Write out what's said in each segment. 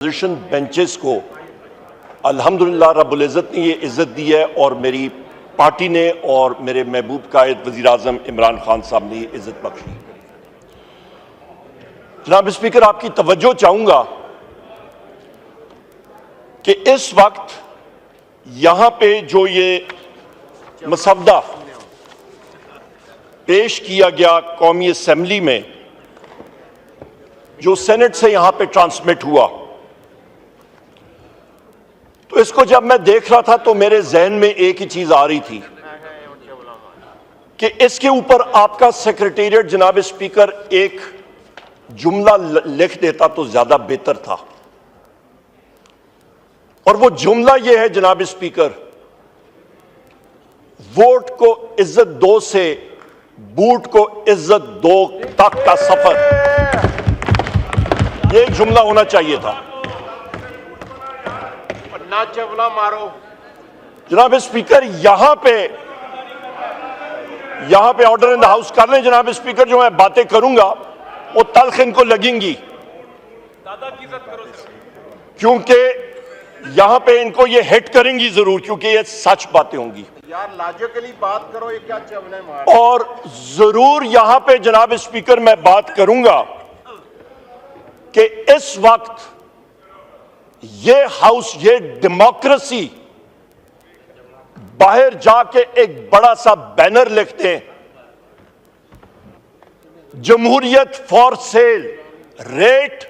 Opposition benches को अल्हम्दुलिल्लाह रब्बुल इज़्ज़त ने ये इज़्ज़त दी है और मेरी पार्टी ने और मेरे महबूब कायद वज़ीर आज़म इमरान खान साहब ने ये इज़्ज़त बख्शी। जनाब स्पीकर, आपकी तवज्जो चाहूंगा कि इस वक्त यहां पे जो ये मसवदा पेश किया गया कौमी असेंबली में, जो सेनेट से यहां पे ट्रांसमिट हुआ, तो इसको जब मैं देख रहा था तो मेरे जहन में एक ही चीज आ रही थी कि इसके ऊपर आपका सेक्रेटेरिएट जनाब स्पीकर एक जुमला लिख देता तो ज्यादा बेहतर था। और वो जुमला ये है जनाब स्पीकर, वोट को इज्जत दो से बूट को इज्जत दो तक का सफर, ये जुमला होना चाहिए था। ना चवला मारो जनाब स्पीकर, यहां पे ऑर्डर इन द हाउस कर लें जनाब स्पीकर। जो मैं बातें करूंगा वो तल्ख इनको लगेंगी, दादा की इज्जत करो सर। क्योंकि यहां पे इनको ये हिट करेंगी जरूर, क्योंकि ये सच बातें होंगी। यार लॉजिकली बात करो, ये क्या चवले मार। और जरूर यहां पे जनाब स्पीकर मैं बात करूंगा कि इस वक्त ये हाउस, ये डेमोक्रेसी बाहर जाके एक बड़ा सा बैनर लिखते हैं, जमहूरियत फॉर सेल, रेट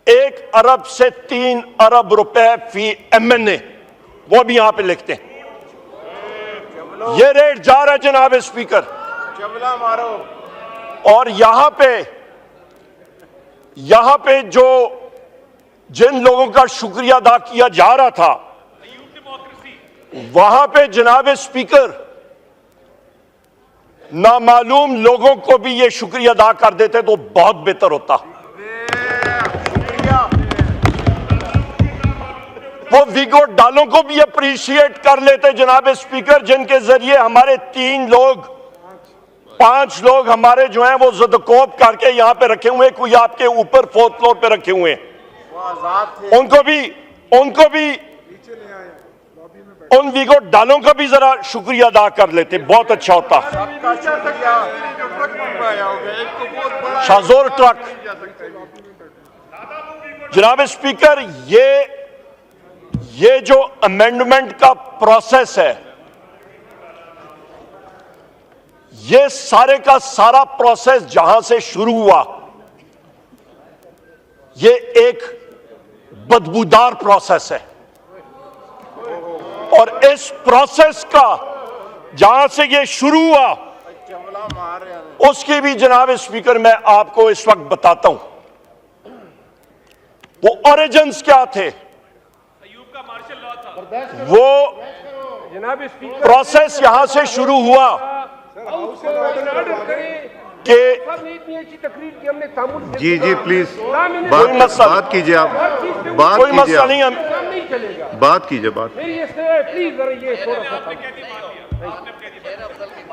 1 अरब से 3 अरब रुपए फी MNA, वो भी यहां पे लिखते हैं। ये रेट जा रहा है जनाब स्पीकर, चवला मारो। और यहां पे जो जिन लोगों का शुक्रिया अदा किया जा रहा था, वहां पे जनाब स्पीकर नामालूम लोगों को भी ये शुक्रिया अदा कर देते तो बहुत बेहतर होता। वो वीगो डालों को भी अप्रिशिएट कर लेते जनाब स्पीकर, जिनके जरिए हमारे 5 लोग हमारे जो हैं वो ज़दकोब करके यहां पे रखे हुए, कोई आपके ऊपर 4th फ्लोर पे रखे हुए हैं। उनको भी उन वीगो डालों का भी जरा शुक्रिया अदा कर लेते, बहुत अच्छा होता। शाहजोर ट्रक जनाब स्पीकर, ये जो अमेंडमेंट का प्रोसेस है, ये सारे का सारा प्रोसेस जहां से शुरू हुआ, ये एक बदबूदार प्रोसेस है। और इस प्रोसेस का जहां से ये शुरू हुआ, उसकी भी जनाब स्पीकर मैं आपको इस वक्त बताता हूं वो ओरिजिन्स क्या थे। वो प्रोसेस यहां से शुरू हुआ कि जी प्लीज बात कीजिए, आप कोई मसला नहीं, हम बात कीजिए।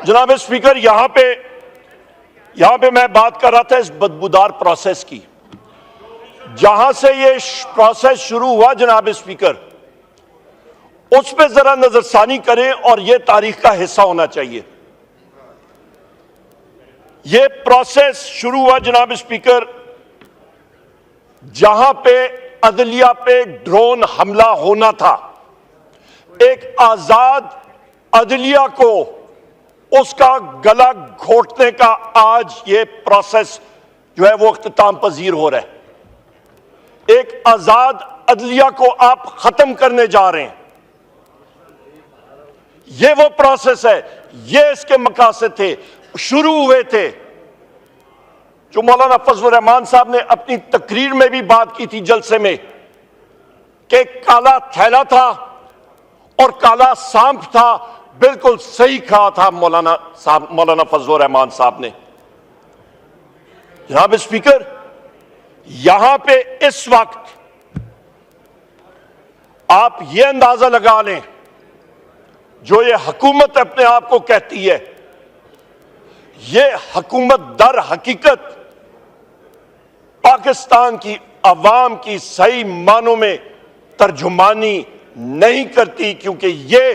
जनाब स्पीकर, यहां पे मैं बात कर रहा था इस बदबूदार प्रोसेस की। जहां से ये प्रोसेस शुरू हुआ जनाब स्पीकर, उस पे जरा नजरसानी करें और ये तारीख का हिस्सा होना चाहिए। ये प्रोसेस शुरू हुआ जनाब स्पीकर जहां पे अदलिया पे ड्रोन हमला होना था। एक आजाद अदलिया को उसका गला घोटने का आज ये प्रोसेस जो है वो इख्तिताम पजीर हो रहा है। एक आजाद अदलिया को आप खत्म करने जा रहे हैं। ये वो प्रोसेस है, ये इसके मकासद थे, शुरू हुए थे, जो मौलाना फजलुर रहमान साहब ने अपनी तकरीर में भी बात की थी जलसे में, कि काला थैला था और काला सांप था। बिल्कुल सही कहा था मौलाना फजलुर रहमान साहब ने। जनाब स्पीकर, यहां पे इस वक्त आप ये अंदाजा लगा लें, जो ये हुकूमत अपने आप को कहती है, ये हुकूमत दर हकीकत पाकिस्तान की अवाम की सही मानों में तर्जुमानी नहीं करती, क्योंकि ये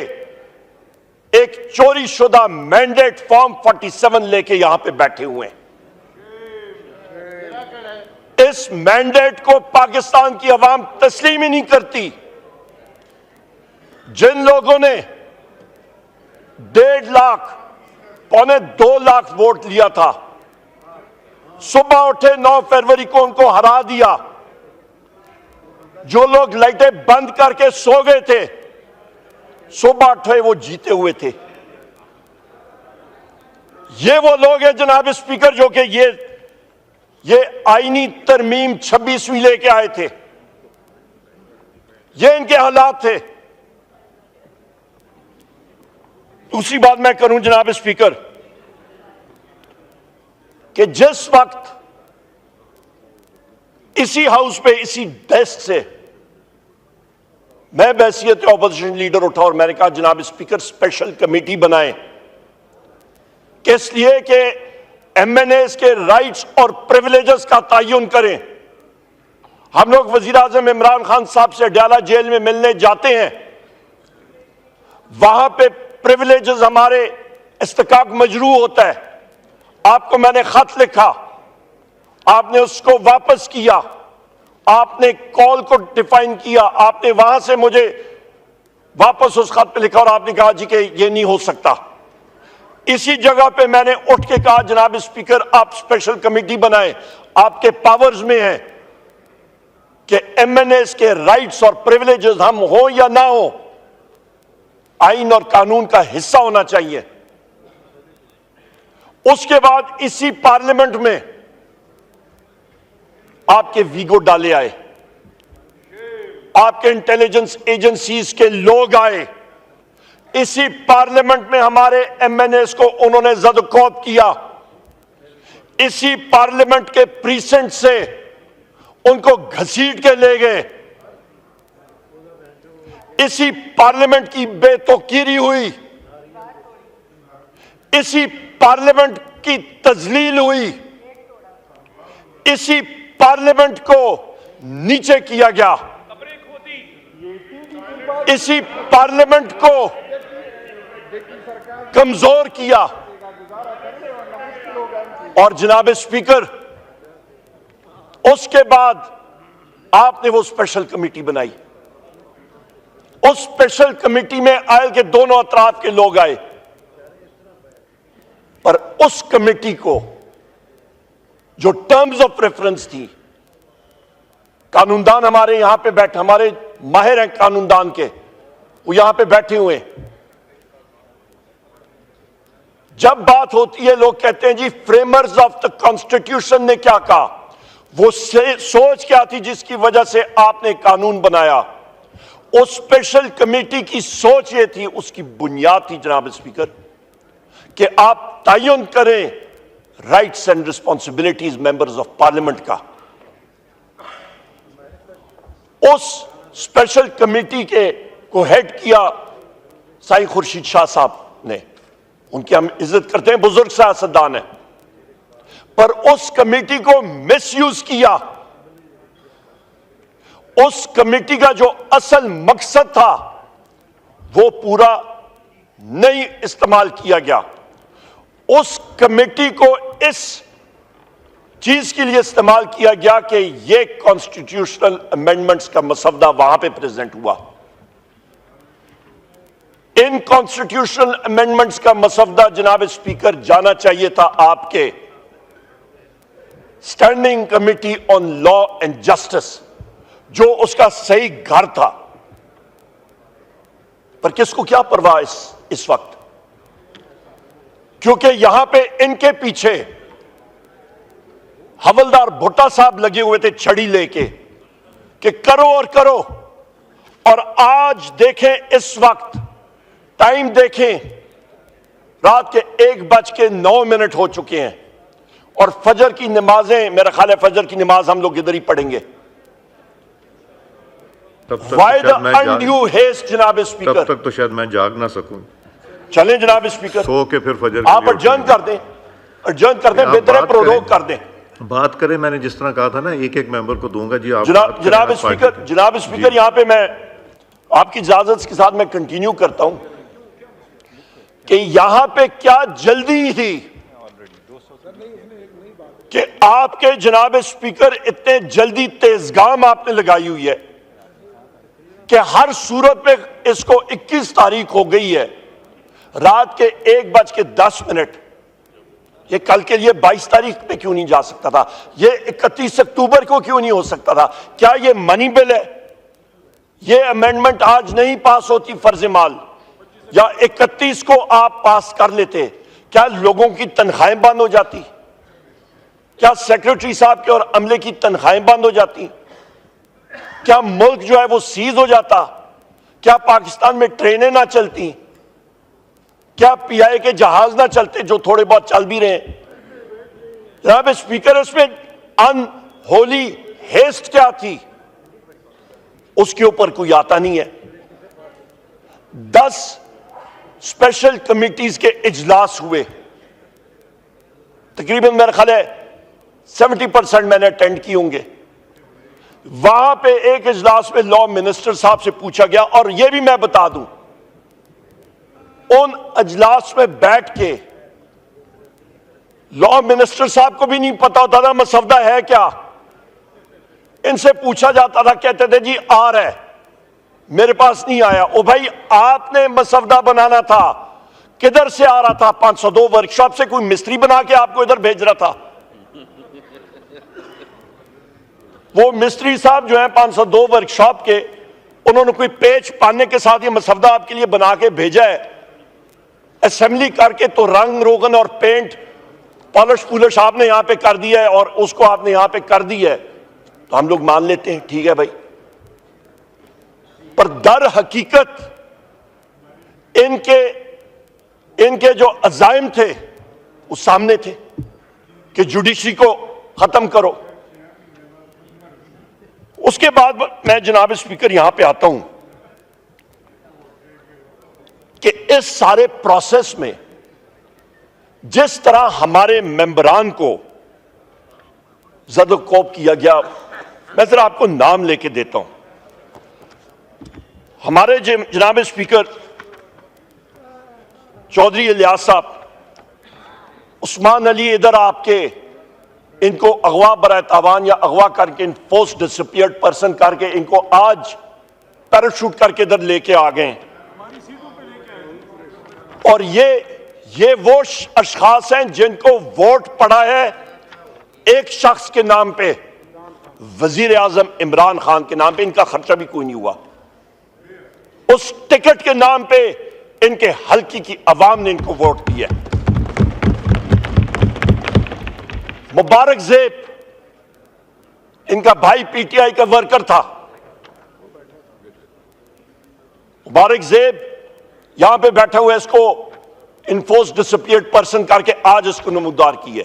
एक चोरी शुदा मैंडेट फॉर्म 47 लेके यहां पे बैठे हुए हैं। इस मैंडेट को पाकिस्तान की अवाम तस्लीम ही नहीं करती। जिन लोगों ने 1.5 लाख, पौने 2 लाख वोट लिया था, सुबह उठे 9 फरवरी को उनको हरा दिया। जो लोग लाइटें बंद करके सो गए थे, सुबह उठे वो जीते हुए थे। ये वो लोग हैं जनाब स्पीकर जो कि ये आईनी तरमीम 26वीं लेके आए थे। ये इनके हालात थे। दूसरी बात मैं करूं जनाब स्पीकर कि जिस वक्त इसी हाउस पे, इसी डेस्क से मैं बैसियत ऑपोजिशन लीडर उठा और मैंने कहा जनाब स्पीकर स्पेशल कमेटी बनाएं, किस लिए कि एमएनएस के राइट्स और प्रिविलेजेस का तयन करें। हम लोग वजीर आजम इमरान खान साहब से अडयाला जेल में मिलने जाते हैं, वहां पे प्रिविलेजेस हमारे इस्तेकाक मजरू होता है। आपको मैंने खत लिखा, आपने उसको वापस किया, आपने कॉल को डिफाइन किया, आपने वहां से मुझे वापस उस खत पे लिखा और आपने कहा जी कि ये नहीं हो सकता। इसी जगह पे मैंने उठ के कहा जनाब स्पीकर आप स्पेशल कमेटी बनाएं, आपके पावर्स में है कि एमएनएस के राइट्स और प्रिविलेजेस हम हो या ना हो, आइन और कानून का हिस्सा होना चाहिए। उसके बाद इसी पार्लियामेंट में आपके वीगो डाले आए, आपके इंटेलिजेंस एजेंसीज के लोग आए, इसी पार्लियामेंट में हमारे एमएनएस को उन्होंने जदकोब किया, इसी पार्लियामेंट के प्रीसेंट से उनको घसीट के ले गए, इसी पार्लियामेंट की बेतौकीरी हुई, इसी पार्लियामेंट की तजलील हुई, इसी पार्लियामेंट को नीचे किया गया, इसी पार्लियामेंट को कमजोर किया। और जनाब स्पीकर उसके बाद आपने वो स्पेशल कमेटी बनाई। उस स्पेशल कमेटी में आयल के दोनों अतराफ के लोग आए, पर उस कमेटी को जो टर्म्स ऑफ रेफरेंस थी, कानूनदान हमारे यहां पे बैठे, हमारे माहिर हैं कानूनदान के, वो यहां पे बैठे हुए हैं। जब बात होती है लोग कहते हैं जी फ्रेमर्स ऑफ द कॉन्स्टिट्यूशन ने क्या कहा, वो सोच क्या थी जिसकी वजह से आपने कानून बनाया। उस स्पेशल कमेटी की सोच ये थी, उसकी बुनियाद थी जनाब स्पीकर कि आप तयन करें rights and responsibilities members of parliament का। उस स्पेशल कमेटी के को हेड किया साईं खुर्शीद शाह साहब ने, उनकी हम इज्जत करते हैं, बुजुर्ग सियासतदान है, पर उस कमेटी को मिसयूज किया। उस कमेटी का जो असल मकसद था वो पूरा नहीं इस्तेमाल किया गया। उस कमेटी को इस चीज के लिए इस्तेमाल किया गया कि ये कॉन्स्टिट्यूशनल अमेंडमेंट्स का मसवदा वहां पे प्रेजेंट हुआ। इन कॉन्स्टिट्यूशनल अमेंडमेंट्स का मसवदा जनाब स्पीकर जाना चाहिए था आपके standing committee on law and justice, जो उसका सही घर था। पर किसको क्या परवाह इस वक्त, क्योंकि यहां पे इनके पीछे हवलदार भुट्टा साहब लगे हुए थे छड़ी लेके कि करो और करो। और आज देखें, इस वक्त टाइम देखें, रात के 1:09 हो चुके हैं और फजर की नमाजें, मेरा ख्याल है फजर की नमाज हम लोग इधर ही पढ़ेंगे। Why the undue haste जनाब स्पीकर? तब तक तो शायद मैं जाग ना सकूं। चलें जनाब स्पीकर, सो के फिर फजर आप अर्जन कर दें, अर्जन कर दें, बेहतर है प्रोरोग कर दें। बात करें, मैंने जिस तरह कहा था ना, एक एक मेंबर को दूंगा जी। आप जनाब स्पीकर यहां पे मैं आपकी इजाजत के साथ मैं कंटिन्यू करता हूं कि यहां पे क्या जल्दी थी कि आपके जनाब स्पीकर इतने जल्दी तेजगाम आपने लगाई हुई है कि हर सूरत पे इसको 21 तारीख हो गई है, रात के 1:10। ये कल के लिए 22 तारीख पे क्यों नहीं जा सकता था? ये 31 अक्टूबर को क्यों नहीं हो सकता था? क्या ये मनी बिल है? ये अमेंडमेंट आज नहीं पास होती फर्ज माल, या 31 को आप पास कर लेते, क्या लोगों की तनख्वाहें बंद हो जाती? क्या सेक्रेटरी साहब के और अमले की तनख्वाहें बंद हो जाती? क्या मुल्क जो है वो सीज हो जाता? क्या पाकिस्तान में ट्रेनें ना चलती? क्या पीआई के जहाज ना चलते जो थोड़े बहुत चल भी रहे हैं? जनाब स्पीकर, इसमें अनहोली हेस्ट क्या थी उसके ऊपर कोई आता नहीं है। 10 स्पेशल कमिटीज के इजलास हुए, तकरीबन मेरा ख्याल है 70% मैंने अटेंड किए होंगे। वहां पे एक इजलास में लॉ मिनिस्टर साहब से पूछा गया, और यह भी मैं बता दूं, उन इजलास में बैठ के लॉ मिनिस्टर साहब को भी नहीं पता होता था मसवदा है क्या। इनसे पूछा जाता था, कहते थे जी आ रहा है, मेरे पास नहीं आया। ओ भाई, आपने मसवदा बनाना था, किधर से आ रहा था? 502 वर्कशॉप से कोई मिस्त्री बना के आपको इधर भेज रहा था? वो मिस्त्री साहब जो है 502 वर्कशॉप के, उन्होंने कोई पेच पाने के साथ ये मसवदा आपके लिए बना के भेजा है। असेंबली करके तो रंग रोगन और पेंट पॉलिश पुलिश आपने यहां पे कर दिया है और उसको आपने यहां पे कर दी है, तो हम लोग मान लेते हैं, ठीक है भाई। पर दर हकीकत इनके जो अजाइम थे वो सामने थे कि जुडिशरी को खत्म करो। उसके बाद मैं जनाब स्पीकर यहां पे आता हूं कि इस सारे प्रोसेस में जिस तरह हमारे मेंबरान को ज़द-ओ-कोब किया गया, मैं जरा आपको नाम लेके देता हूं। हमारे जनाब स्पीकर चौधरी इलियास साहब, उस्मान अली इधर आपके, इनको अगवा बराए तावान या अगवा करके इन्फोर्स डिसअपियर्ड पर्सन करके इनको आज पैराशूट करके इधर लेके आ गए। और ये वो अशखास हैं जिनको वोट पड़ा है एक शख्स के नाम पे, वजीर आजम इमरान खान के नाम पे। इनका खर्चा भी कोई नहीं हुआ। उस टिकट के नाम पे इनके हल्के की अवाम ने इनको वोट दिया। मुबारक ज़ेब, इनका भाई पीटीआई का वर्कर था। मुबारक ज़ेब यहां पे बैठा हुआ है, इसको इन्फोर्स डिसअपियर्ड पर्सन करके आज इसको नमूदार किया।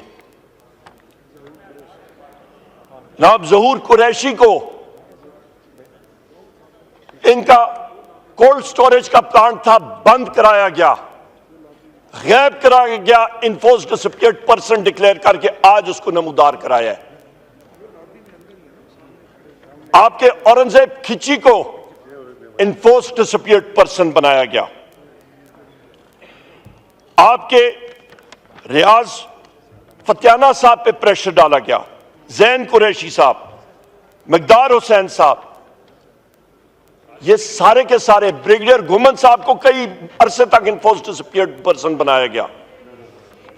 जनाब ज़हूर कुरैशी को इनका कोल्ड स्टोरेज का प्लांट था, बंद कराया गया, गैब कराया गया, इन्फोर्स डिसअपियर्ड पर्सन डिक्लेयर करके आज उसको नमूदार कराया है। आपके औरंगजेब खिची को इन्फोर्स डिसअपियर्ड पर्सन बनाया गया। आपके रियाज फतियाना साहब पे प्रेशर डाला गया, जैन कुरैशी साहब, मकदार हुसैन साहब, ये सारे के सारे, ब्रिगेडियर घुमन साहब को कई अरसे तक इन्फोर्स डिसअपियर्ड पर्सन बनाया गया।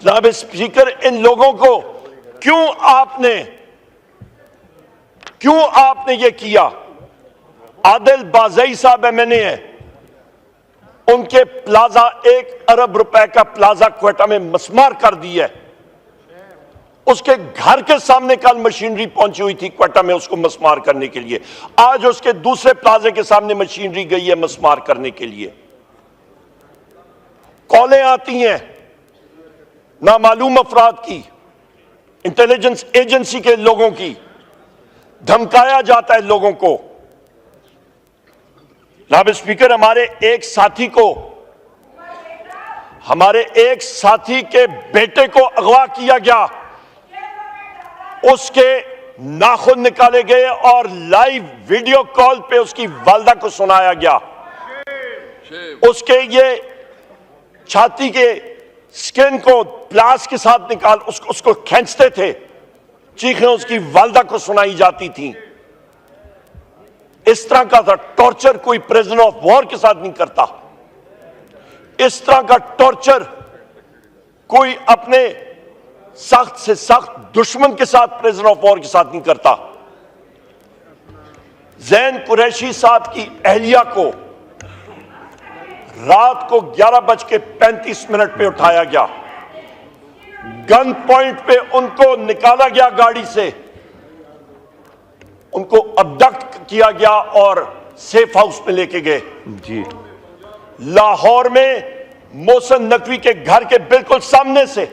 जनाब स्पीकर, इन लोगों को क्यों आपने ये किया? आदिल बाज़ई साहब एमएनए है, उनके प्लाजा 1 अरब रुपए का प्लाजा क्वेटा में मसमार कर दिया है। उसके घर के सामने कल मशीनरी पहुंची हुई थी क्वेटा में उसको मसमार करने के लिए। आज उसके दूसरे प्लाजे के सामने मशीनरी गई है मसमार करने के लिए। कॉलें आती हैं नामालूम अफराद की, इंटेलिजेंस एजेंसी के लोगों की, धमकाया जाता है लोगों को। जनाब स्पीकर, हमारे एक साथी के बेटे को अगवा किया गया। उसके नाखून निकाले गए और लाइव वीडियो कॉल पे उसकी वालदा को सुनाया गया। उसके ये छाती के स्किन को प्लास के साथ निकाल उसको खींचते थे, चीखें उसकी वालदा को सुनाई जाती थी। इस तरह का टॉर्चर कोई प्रिजनर ऑफ वॉर के साथ नहीं करता। इस तरह का टॉर्चर कोई अपने सख्त से सख्त दुश्मन के साथ, प्रिजनर ऑफ वॉर के साथ नहीं करता। जैन कुरैशी साहब की अहलिया को रात को 11:35 पे उठाया गया, गन पॉइंट पे उनको निकाला गया गाड़ी से, उनको अबडक्ट किया गया और सेफ हाउस में लेके गए। जी लाहौर में मोहसिन नकवी के घर के बिल्कुल सामने से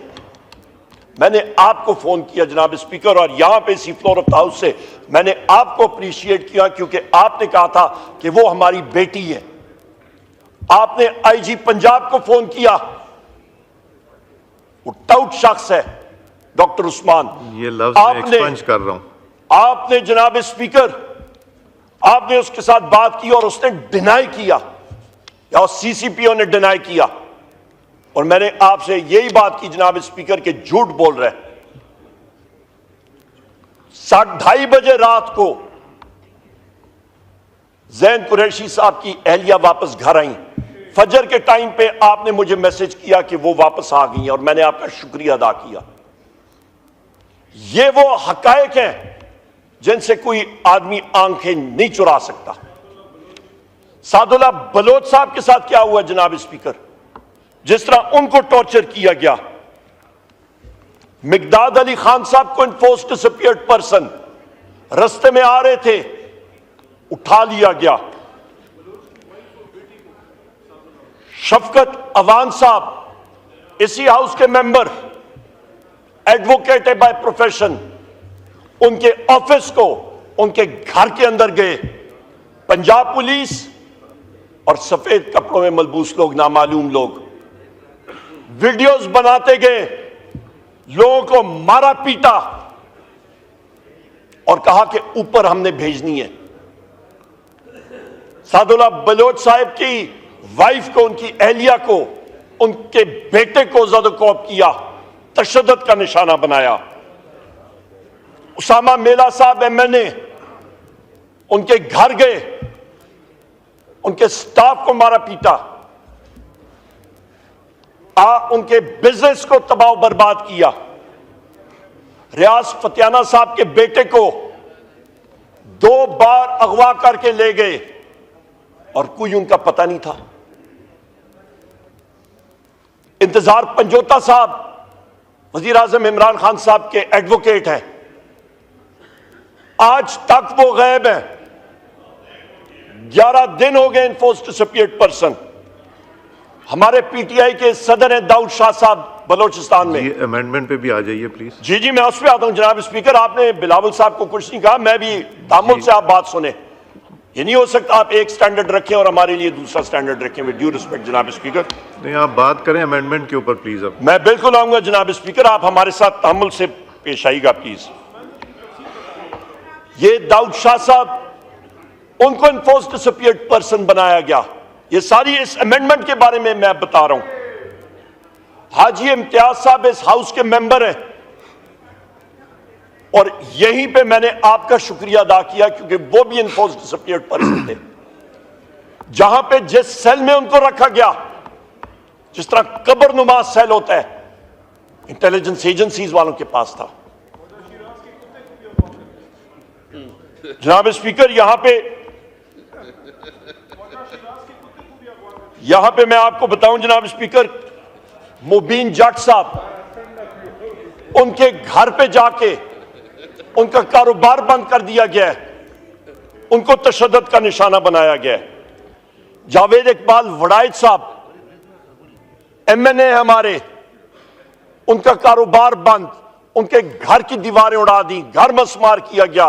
मैंने आपको फोन किया जनाब स्पीकर, और यहां पे इसी फ्लोर ऑफ द हाउस से मैंने आपको अप्रिशिएट किया क्योंकि आपने कहा था कि वो हमारी बेटी है। आपने आईजी पंजाब को फोन किया, वो टाउट शख्स है डॉक्टर उस्मान। ये लफ्ज मैं एक्सपंज कर रहा हूं। आपने जनाब स्पीकर, आपने उसके साथ बात की और उसने डिनाई किया, या सीसीपीओ ने डिनाई किया, और मैंने आपसे यही बात की जनाब स्पीकर के झूठ बोल रहे। 2:30 बजे रात को जैन कुरैशी साहब की अहलिया वापस घर आई। फजर के टाइम पे आपने मुझे मैसेज किया कि वो वापस आ गई हैं, और मैंने आपका शुक्रिया अदा किया। ये वो हकायक हैं जिनसे कोई आदमी आंखें नहीं चुरा सकता। सादुल्लाह बलोच साहब के साथ क्या हुआ जनाब स्पीकर, जिस तरह उनको टॉर्चर किया गया। मिकदाद अली खान साहब को इन्फोर्स डिसअपीयर्ड पर्सन रास्ते में आ रहे थे, उठा लिया गया। शफकत अवान साहब इसी हाउस के मेंबर, एडवोकेट है बाय प्रोफेशन, उनके ऑफिस को, उनके घर के अंदर गए। पंजाब पुलिस और सफेद कपड़ों में मलबूस लोग, नामालूम लोग, वीडियोस बनाते गए, लोगों को मारा पीटा और कहा कि ऊपर हमने भेजनी है। सादुल्लाह बलोच साहब की वाइफ को, उनकी अहलिया को, उनके बेटे को ज़दकोप किया, तशद्दुद का निशाना बनाया। उसामा मेला साहब एमएनए, उनके घर गए, उनके स्टाफ को मारा पीटा, उनके बिजनेस को तबाह बर्बाद किया। रियाज फतियाना साहब के बेटे को 2 बार अगवा करके ले गए और कोई उनका पता नहीं था। इंतजार पंजोता साहब वजीर आजम इमरान खान साहब के एडवोकेट हैं, आज तक वो गायब है। 11 दिन हो गए इन्फोर्स डिसअपीयर्ड पर्सन। हमारे पीटीआई के सदर हैं दाऊद शाह साहब बलोचिस्तान में। अमेंडमेंट पे भी आ जाइए प्लीज। जी मैं उस पर आता हूं जनाब स्पीकर। आपने बिलावल साहब को कुछ नहीं कहा, मैं भी तामुल से आप बात सुने। ये नहीं हो सकता आप एक स्टैंडर्ड रखें और हमारे लिए दूसरा स्टैंडर्ड रखें। विद ड्यू रिस्पेक्ट जनाब स्पीकर। नहीं, आप बात करें अमेंडमेंट के ऊपर प्लीज। अब मैं बिल्कुल आऊंगा जनाब स्पीकर, आप हमारे साथ तामुल से पेश आइएगा प्लीज। ये दाऊद शाह साहब, उनको इन्फोर्स डिसअपीयर्ड पर्सन बनाया गया। ये सारी इस अमेंडमेंट के बारे में मैं बता रहा हूं। हाजी इम्तियाज साहब इस हाउस के मेंबर हैं, और यहीं पे मैंने आपका शुक्रिया अदा किया क्योंकि वो भी इन्फोर्स डिसअपीयर्ड पर्सन थे। जहां पे जिस सेल में उनको रखा गया, जिस तरह कब्रनुमा सेल होता है, इंटेलिजेंस एजेंसीज वालों के पास था। जनाब स्पीकर, यहां पे मैं आपको बताऊं जनाब स्पीकर, मुबीन जट साहब, उनके घर पे जाके उनका कारोबार बंद कर दिया गया है, उनको तशद्दुद का निशाना बनाया गया है। जावेद इकबाल वड़ाइद साहब एमएनए हमारे, उनका कारोबार बंद, उनके घर की दीवारें उड़ा दी, घर मसमार किया गया।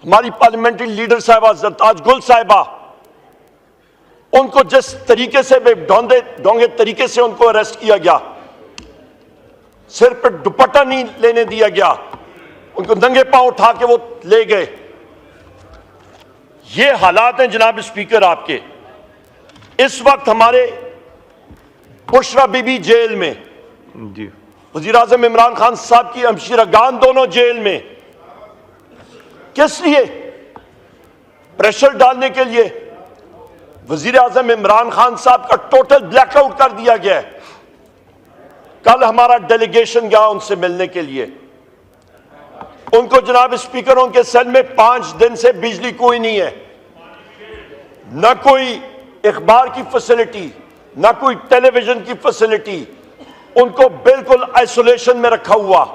हमारी पार्लियामेंट्री लीडर साहिबा जरताज गुल साहिबा, उनको जिस तरीके से ढोंगे तरीके से उनको अरेस्ट किया गया। सिर पर दुपट्टा नहीं लेने दिया गया, उनको नंगे पांव उठा के वो ले गए। ये हालात हैं जनाब स्पीकर आपके। इस वक्त हमारे बुशरा बीबी जेल में, जी वजीर आजम इमरान खान साहब की हमशीरागान दोनों जेल में। किस लिए? प्रेशर डालने के लिए। वजीर आजम इमरान खान साहब का टोटल ब्लैकआउट कर दिया गया है। कल हमारा डेलीगेशन गया उनसे मिलने के लिए। उनको जनाब स्पीकर उनके सेल में 5 दिन से बिजली कोई नहीं है, न कोई अखबार की फैसिलिटी, न कोई टेलीविजन की फैसिलिटी। उनको बिल्कुल आइसोलेशन में रखा हुआ।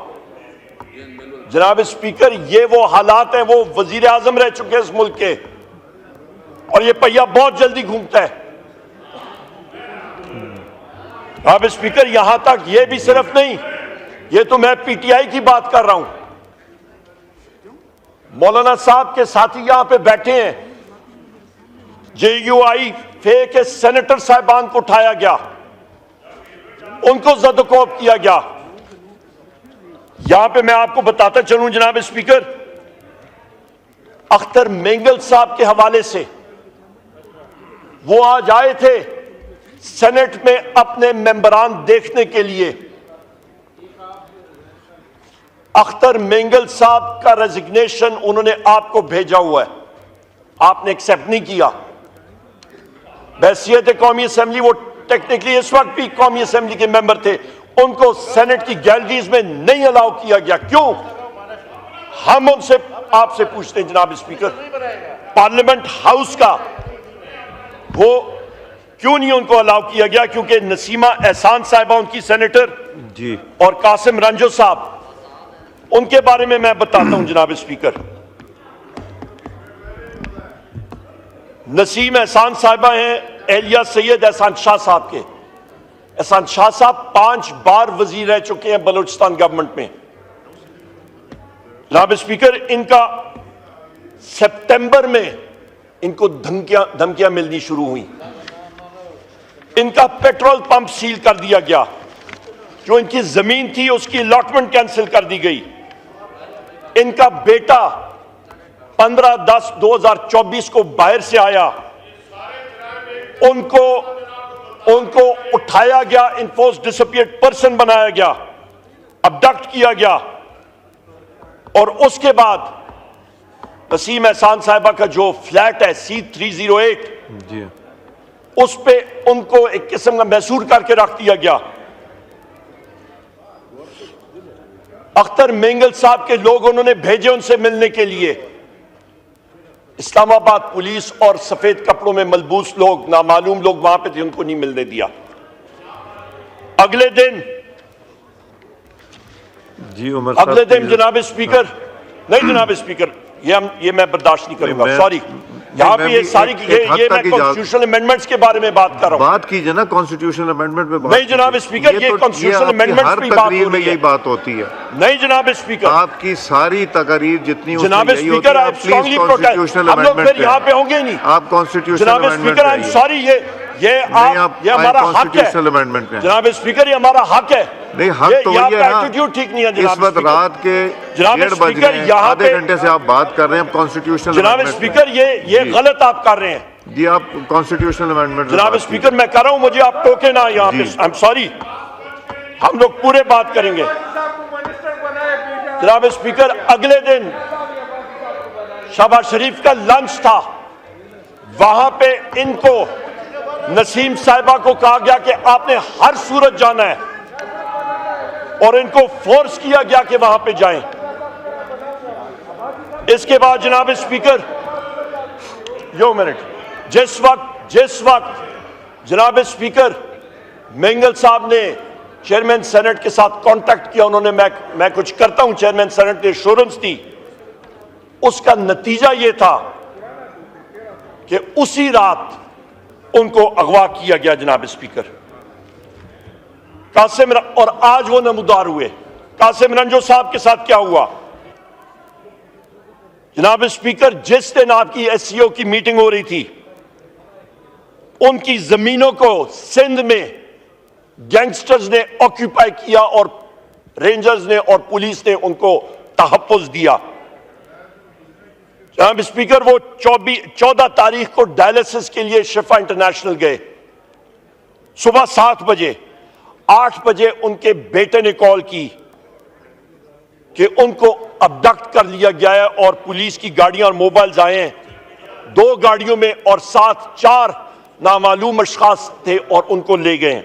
जनाब स्पीकर, ये वो हालात हैं। वो वजीर आजम रह चुके हैं इस मुल्क के, और ये पहिया बहुत जल्दी घूमता है। जनाब स्पीकर, यहां तक ये भी सिर्फ नहीं, ये तो मैं पीटीआई की बात कर रहा हूं। मौलाना साहब के साथी यहां पे बैठे हैं। JUI फे के सेनेटर साहिबान को उठाया गया, उनको जदकोब किया गया। यहां पे मैं आपको बताता चलूं जनाब स्पीकर, अख्तर मेंगल साहब के हवाले से, वो आज आए थे सेनेट में अपने मेंबरान देखने के लिए। अख्तर मेंगल साहब का रेजिग्नेशन उन्होंने आपको भेजा हुआ है, आपने एक्सेप्ट नहीं किया। बहसियत कौमी असेंबली, वो टेक्निकली इस वक्त भी कौमी असेंबली के मेंबर थे, उनको सेनेट की गैलरीज में नहीं अलाउ किया गया। क्यों? हम उनसे आपसे पूछते हैं जनाब स्पीकर, पार्लियामेंट हाउस का वो क्यों नहीं उनको अलाउ किया गया? क्योंकि नसीमा एहसान साहिबा उनकी सेनेटर जी, और कासिम रंजो साहब, उनके बारे में मैं बताता हूं जनाब स्पीकर। नसीम एहसान साहिबा हैं एहलिया सैयद एहसान शाह साहब के। एहसान शाह साहब 5 बार वजीर रह चुके हैं बलूचिस्तान गवर्नमेंट में। जनाब स्पीकर, इनका सितंबर में इनको धमकियां मिलनी शुरू हुई। इनका पेट्रोल पंप सील कर दिया गया, जो इनकी जमीन थी उसकी अलॉटमेंट कैंसिल कर दी गई। इनका बेटा 15/10/2024 को बाहर से आया, उनको उठाया गया, इन्फोर्स डिसअपियर्ड पर्सन बनाया गया, अबडक्ट किया गया। और उसके बाद नसीम एहसान साहिबा का जो फ्लैट है C308 जी, उस पे उनको एक किस्म का मैसूर करके रख दिया गया। अख्तर मेंगल साहब के लोग उन्होंने भेजे उनसे मिलने के लिए। इस्लामाबाद पुलिस और सफेद कपड़ों में मलबूस लोग, नामालूम लोग वहां पे थे, उनको नहीं मिलने दिया। अगले दिन जी उमर साहब, अगले दिन जनाब स्पीकर, नहीं जनाब स्पीकर, ये मैं बर्दाश्त नहीं करूंगा, सॉरी। यहाँ पे ये सारी ये मैं कॉन्स्टिट्यूशनल अमेंडमेंट्स के बारे में बात कर रहा हूँ। बात कीजिए ना कॉन्स्टिट्यूशनल अमेंडमेंट में। नहीं जनाब स्पीकर, ये कॉन्स्टिट्यूशनल अमेंडमेंट्स की बात हो रही है। यही बात होती है। नहीं जनाब स्पीकर, आपकी सारी तकारीर जितनी जनाब स्पीकर, आई स्ट्रांगली प्रोटेस्ट। हम लोग फिर यहाँ पे होंगे नहीं। आप कॉन्स्टिट्यूशनल जनाब स्पीकर, आई एम सॉरी, ये हमारा हक है जनाब स्पीकर, ये हमारा हक है। नहीं, हक तो वही है ना। एटीट्यूड ठीक नहीं है इस वक्त रात के 1:30 बज रहे हैं, आधे घंटे से आप बात कर रहे हैं कॉन्स्टिट्यूशनल जनाब स्पीकर, ये गलत आप कर रहे हैं जी। आप कॉन्स्टिट्यूशनल अमेंडमेंट जनाब स्पीकर, मैं कर रहा हूं, मुझे आप टोके ना यहाँ पे। आई एम सॉरी, हम लोग पूरे बात करेंगे। जनाब स्पीकर, अगले दिन शहबाज शरीफ का लंच था, वहां पे इनको नसीम साहिबा को कहा गया कि आपने हर सूरत जाना है, और इनको फोर्स किया गया कि वहां पे जाएं। इसके बाद जनाब स्पीकर, यो मिनट, जिस वक्त जनाब स्पीकर मेंगल साहब ने चेयरमैन सेनेट के साथ कांटेक्ट किया, उन्होंने मैं कुछ करता हूं, चेयरमैन सेनेट ने एश्योरेंस दी। उसका नतीजा यह था कि उसी रात उनको अगवा किया गया जनाब स्पीकर। कासिम, और आज वो नमूदार हुए। कासिम रंजो साहब के साथ क्या हुआ जनाब स्पीकर? जिस दिन आपकी SCO की मीटिंग हो रही थी, उनकी जमीनों को सिंध में गैंगस्टर्स ने ऑक्यूपाई किया और रेंजर्स ने और पुलिस ने उनको तहफ़्फ़ुज़ दिया। जनाब स्पीकर, वो 14 तारीख को डायलिसिस के लिए शिफा इंटरनेशनल गए। सुबह 7 बजे, 8 बजे उनके बेटे ने कॉल की कि उनको अबडक्ट कर लिया गया है और पुलिस की गाड़ियां और मोबाइल्स आए हैं 2 गाड़ियों में और साथ 4 नामालूम अशखास थे और उनको ले गए।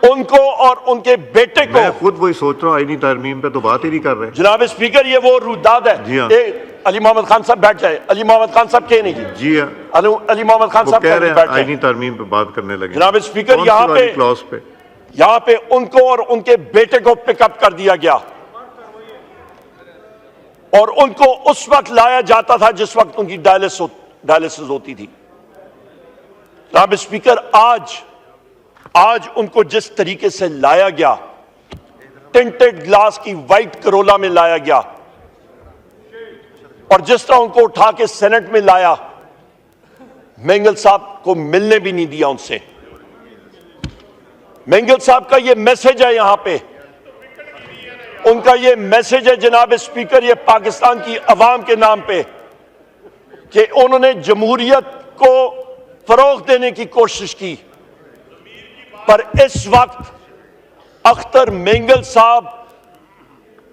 उनको और उनके बेटे को, मैं खुद वही सोच रहा हूँ, आईनी तरमीम पे तो बात ही नहीं कर रहे। जनाब स्पीकर, ये वो रुदाद है। जी हाँ। अली मोहम्मद खान साहब बैठ जाए। अली मोहम्मद खान साहब के नहीं जी हाँ, अली मोहम्मद खान वो साहब कह रहे हैं बैठ जाए। आईनी तरमीम पे बात करने लगे। जनाब स्पीकर, कौन सी यहाँ वाली पे क्लॉज पे? यहां पे उनको और उनके बेटे को पिकअप कर दिया गया और उनको उस वक्त लाया जाता था जिस वक्त उनकी डायलिसिस होती थी। जनाब स्पीकर, आज उनको जिस तरीके से लाया गया, टिंटेड ग्लास की वाइट करोला में लाया गया और जिस तरह उनको उठा के सेनेट में लाया, मेंगल साहब को मिलने भी नहीं दिया उनसे। मेंगल साहब का ये मैसेज है यहां पे, उनका ये मैसेज है जनाब स्पीकर, ये पाकिस्तान की अवाम के नाम पे कि उन्होंने जमहूरियत को फरोग देने की कोशिश की, पर इस वक्त अख्तर मेंगल साहब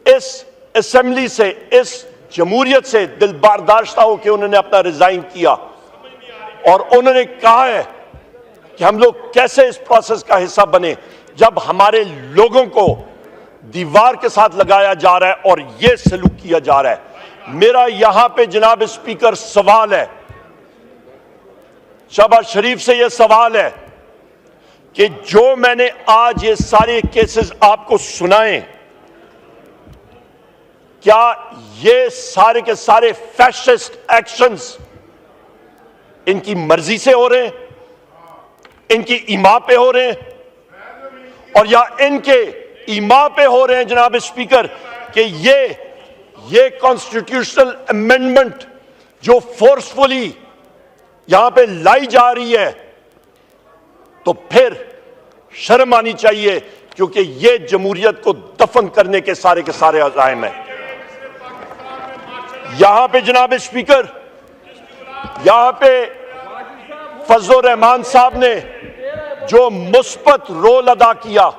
इस असेंबली से, इस जमहूरियत से दिल बर्दाश्ता होकर उन्होंने अपना रिजाइन किया और उन्होंने कहा है कि हम लोग कैसे इस प्रोसेस का हिस्सा बने जब हमारे लोगों को दीवार के साथ लगाया जा रहा है और यह सलूक किया जा रहा है। मेरा यहां पे जनाब स्पीकर सवाल है, शहबाज शरीफ से यह सवाल है कि जो मैंने आज ये सारे केसेस आपको सुनाए, क्या ये सारे के सारे फैशिस्ट एक्शंस इनकी मर्जी से हो रहे हैं, इनकी ईमा पे हो रहे हैं, और या इनके ईमा पे हो रहे हैं जनाब स्पीकर कि ये कॉन्स्टिट्यूशनल अमेंडमेंट जो फोर्सफुली यहां पे लाई जा रही है, तो फिर शर्म आनी चाहिए क्योंकि ये जमहूरियत को दफन करने के सारे अज़ाइम हैं। यहां पे जनाब स्पीकर, यहां पे फजल रहमान साहब ने जो मुस्बत रोल अदा किया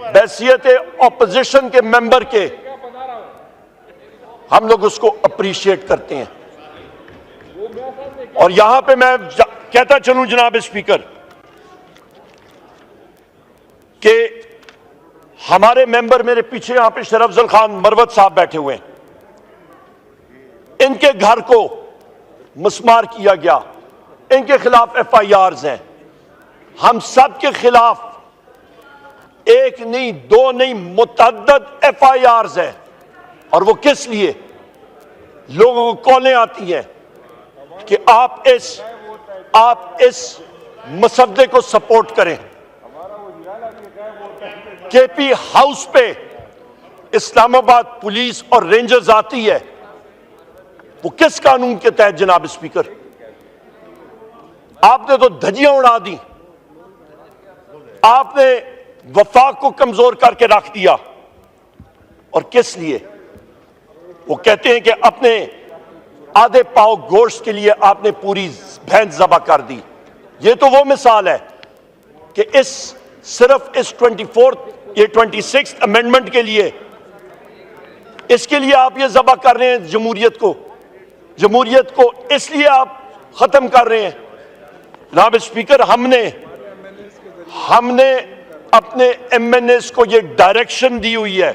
बैसियत ऑपोजिशन के मेंबर के, हम लोग उसको अप्रिशिएट करते हैं। और यहां पे मैं कहता चलूं जनाब स्पीकर कि हमारे मेंबर, मेरे पीछे यहां पे शरफजल खान मरवत साहब बैठे हुए हैं, इनके घर को मस्मार किया गया, इनके खिलाफ FIRs हैं। हम सब के खिलाफ एक नहीं, 2 नहीं, मुतअद्दद FIRs हैं। और वो किस लिए? लोगों को कॉलें आती हैं कि आप इस मसवदे को सपोर्ट करें। KP हाउस पे इस्लामाबाद पुलिस और रेंजर्स आती है, वो किस कानून के तहत जनाब स्पीकर? आपने तो धज्जियां उड़ा दी, आपने वफाक को कमजोर करके रख दिया। और किस लिए? वो कहते हैं कि अपने आधे पाव गोश्त के लिए आपने पूरी भैंस ज़बह कर दी। ये तो वो मिसाल है कि सिर्फ इस 26th अमेंडमेंट के लिए, इसके लिए आप ये ज़बह कर रहे हैं जमहूरियत को इसलिए आप खत्म कर रहे हैं। जनाब स्पीकर, हमने अपने MNAs को ये डायरेक्शन दी हुई है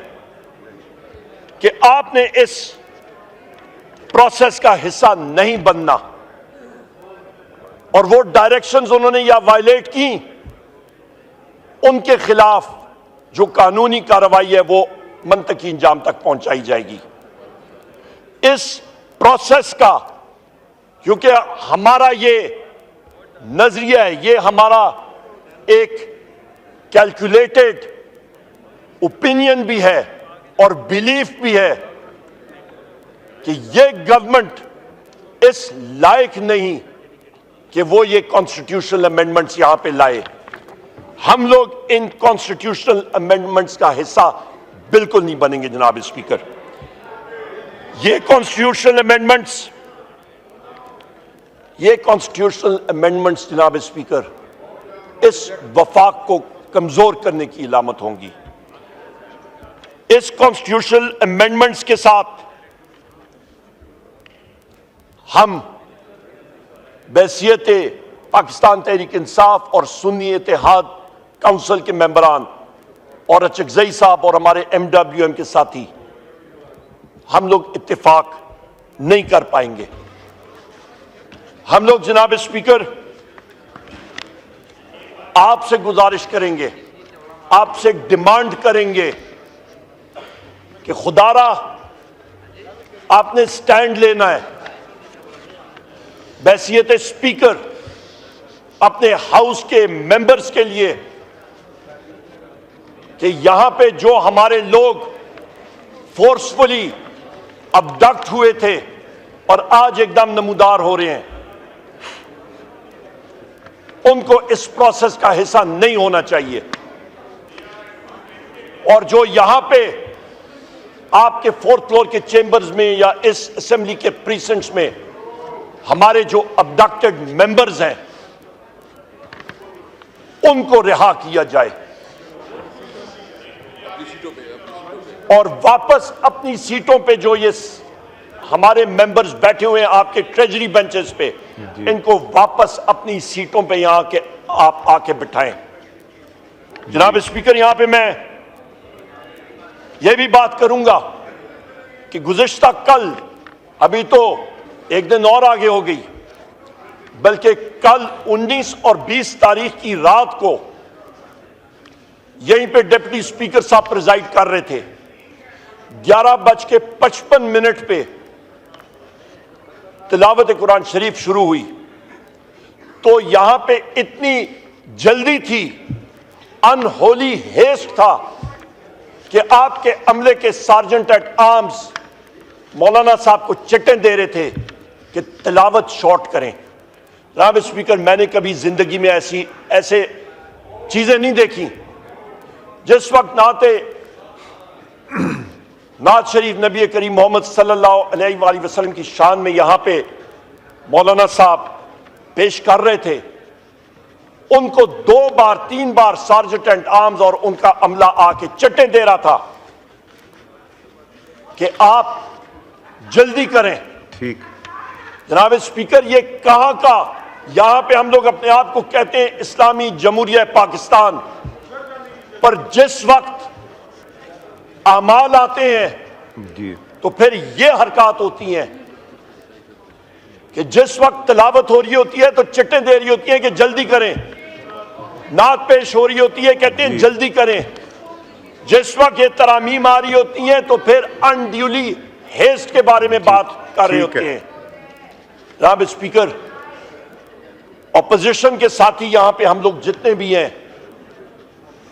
कि आपने इस प्रोसेस का हिस्सा नहीं बनना, और वो डायरेक्शंस उन्होंने या वायलेट की, उनके खिलाफ जो कानूनी कार्रवाई है वो मंतकी इंजाम तक पहुंचाई जाएगी। इस प्रोसेस का, क्योंकि हमारा ये नजरिया है, ये हमारा एक कैलकुलेटेड ओपिनियन भी है और बिलीफ भी है कि ये गवर्नमेंट इस लायक नहीं कि वो ये कॉन्स्टिट्यूशनल अमेंडमेंट्स यहां पे लाए। हम लोग इन कॉन्स्टिट्यूशनल अमेंडमेंट्स का हिस्सा बिल्कुल नहीं बनेंगे जनाब स्पीकर। ये कॉन्स्टिट्यूशनल अमेंडमेंट्स जनाब स्पीकर इस वफाक को कमजोर करने की इलामत होंगी। इस कॉन्स्टिट्यूशनल अमेंडमेंट्स के साथ हम बैसियत पाकिस्तान तहरीक इंसाफ और सुन्नी इत्तेहाद काउंसिल के मेंबरान और अचकजई साहब और हमारे MWM के साथी हम लोग इत्तेफाक नहीं कर पाएंगे। हम लोग जनाब स्पीकर आपसे गुजारिश करेंगे, आपसे डिमांड करेंगे कि खुदारा आपने स्टैंड लेना है। बैसियत स्पीकर अपने हाउस के मेंबर्स के लिए कि यहां पे जो हमारे लोग फोर्सफुली अबडक्ट हुए थे और आज एकदम नमूदार हो रहे हैं, उनको इस प्रोसेस का हिस्सा नहीं होना चाहिए। और जो यहां पे आपके 4th फ्लोर के चेंबर्स में या इस असेंबली के प्रीसेंट्स में हमारे जो अबडक्टेड मेंबर्स हैं उनको रिहा किया जाए और वापस अपनी सीटों पे जो ये हमारे मेंबर्स बैठे हुए हैं आपके ट्रेजरी बेंचेस पे, इनको वापस अपनी सीटों पे यहां के आप आके बिठाएं। जनाब स्पीकर, यहां पे मैं ये भी बात करूंगा कि गुज़िश्ता कल, अभी तो एक दिन और आगे हो गई, बल्कि कल 19 और 20 तारीख की रात को यहीं पे डिप्टी स्पीकर साहब प्रिजाइड कर रहे थे। 11:55 पे तिलावत कुरान शरीफ शुरू हुई तो यहां पे इतनी जल्दी थी, अनहोली हेस्ट था कि आपके अमले के सार्जेंट एट आर्म्स मौलाना साहब को चिट्टे दे रहे थे कि तिलावत शॉर्ट करें। जनाब स्पीकर, मैंने कभी जिंदगी में ऐसे चीजें नहीं देखी। जिस वक्त नात शरीफ नबी करीम मोहम्मद सल्लल्लाहु अलैहि वसल्लम की शान में यहां पे मौलाना साहब पेश कर रहे थे, उनको 2 बार 3 बार सार्जेंट एट आर्म्स और उनका अमला आके चिट्टे दे रहा था कि आप जल्दी करें। ठीक जनाब स्पीकर, ये कहां का, यहां पे हम लोग अपने आप को कहते हैं इस्लामी जमहूरिया पाकिस्तान, पर जिस वक्त अमाल आते हैं जी, तो फिर ये हरकत होती हैं कि जिस वक्त तिलावत हो रही होती है तो चिट्टे दे रही होती है कि जल्दी करें, नात पेश हो रही होती है कहते हैं जल्दी करें, जिस वक्त ये तरामीम आ रही होती हैं तो फिर अनड्यूली हेस्ट के बारे में बात कर रहे होते हैं। जनाब स्पीकर, ऑपोजिशन के साथी यहां पे हम लोग जितने भी हैं,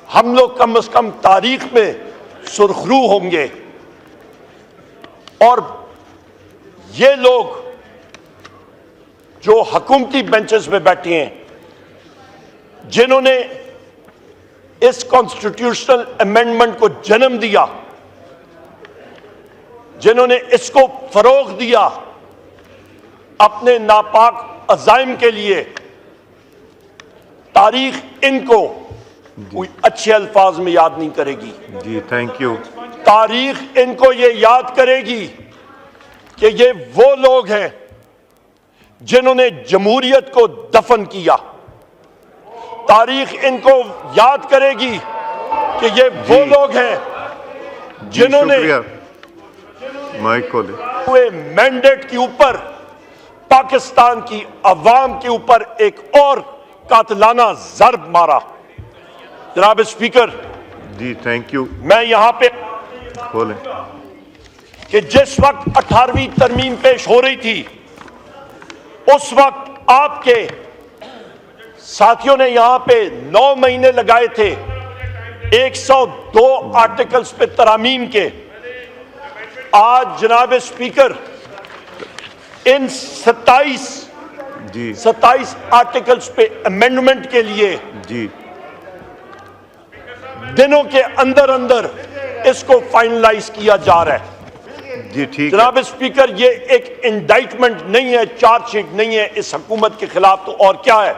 हम लोग कम से कम तारीख में सुरखरू होंगे और ये लोग जो हुकूमती बेंचेस पे बैठे हैं, जिन्होंने इस कॉन्स्टिट्यूशनल अमेंडमेंट को जन्म दिया, जिन्होंने इसको फरोग दिया, अपने नापाक अज़ाइम के लिए, तारीख इनको कोई अच्छे अल्फाज में याद नहीं करेगी। जी, थैंक यू। तारीख इनको ये याद करेगी कि ये वो लोग हैं जिन्होंने जमहूरियत को दफन किया। तारीख इनको याद करेगी कि ये वो लोग हैं जिन्होंने माइक खोले हुए मैंडेट के ऊपर पाकिस्तान की अवाम के ऊपर एक और कातिलाना जर्ब मारा। जनाब स्पीकर जी, थैंक यू। मैं यहां पे खोले कि जिस वक्त 18वीं तरमीम पेश हो रही थी, उस वक्त आपके साथियों ने यहां पे 9 महीने लगाए थे 102 आर्टिकल्स पे तरामीम के। आज जनाब स्पीकर इन 27 आर्टिकल्स पे अमेंडमेंट के लिए जी दिनों के अंदर अंदर इसको फाइनलाइज किया जा रहा है। जी ठीक है। जनाब स्पीकर, ये एक इंडाइटमेंट नहीं है, चार्जशीट नहीं है इस हुकूमत के खिलाफ, तो और क्या है?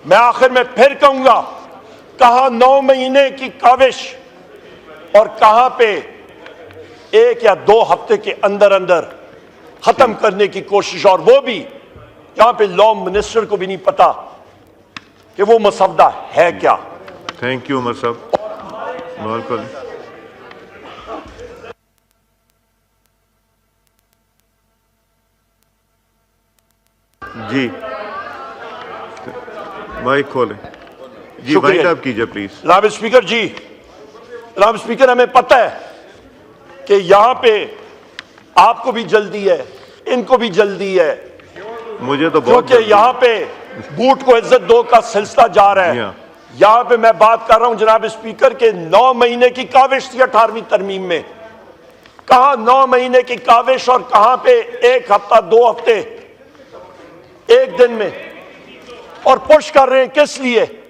मैं आखिर में फिर कहूंगा, कहां 9 महीने की काविश और कहां पे 1 या 2 हफ्ते के अंदर अंदर खत्म करने की कोशिश, और वो भी यहां पे लॉ मिनिस्टर को भी नहीं पता कि वो मसवदा है क्या। थैंक यू उमर साहब। बिल्कुल जी, माइक खोलें जी, शुक्रिया। वाइंड अप कीजिए प्लीज। जनाब स्पीकर जी, जनाब स्पीकर, हमें पता है कि यहां पे आपको भी जल्दी है, इनको भी जल्दी है, मुझे तो बहुत क्योंकि जल्दी- यहां पे बूट को इज्जत दो का सिलसिला जा रहा है। Yeah. यहां पे मैं बात कर रहा हूं जनाब स्पीकर के 9 महीने की काविश थी 18वीं तरमीम में। कहां 9 महीने की काविश और कहां पे 1 हफ्ता 2 हफ्ते 1 दिन में, और पुश कर रहे हैं किस लिए?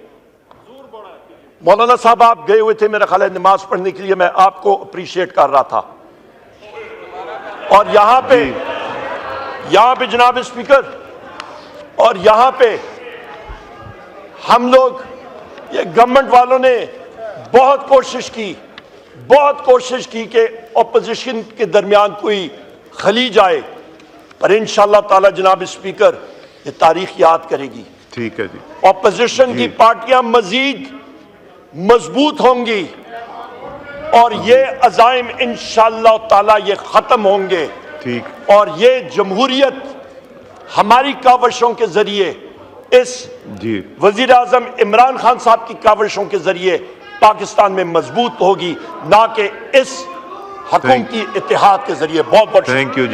मौलाना साहब आप गए हुए थे मेरा ख्याल है नमाज पढ़ने के लिए, मैं आपको अप्रिशिएट कर रहा था। और यहां पे जनाब स्पीकर, और यहां पे हम लोग, ये गवर्नमेंट वालों ने बहुत कोशिश की कि ऑपोजिशन के दरमियान कोई खलीज आए, पर इंशाअल्लाह ताला जनाब स्पीकर ये तारीख याद करेगी। ठीक है जी। ऑपोजिशन की पार्टियां मजीद मजबूत होंगी और ये अजाइम इंशाअल्लाह ताला ये खत्म होंगे, ठीक, और ये जमहूरियत हमारी काविशों के जरिए, इस जी वजीर आजम इमरान खान साहब की काविशों के जरिए पाकिस्तान में मजबूत होगी, ना कि इस हुकूमती इत्तेहाद के जरिए। बहुत बहुत थैंक यू।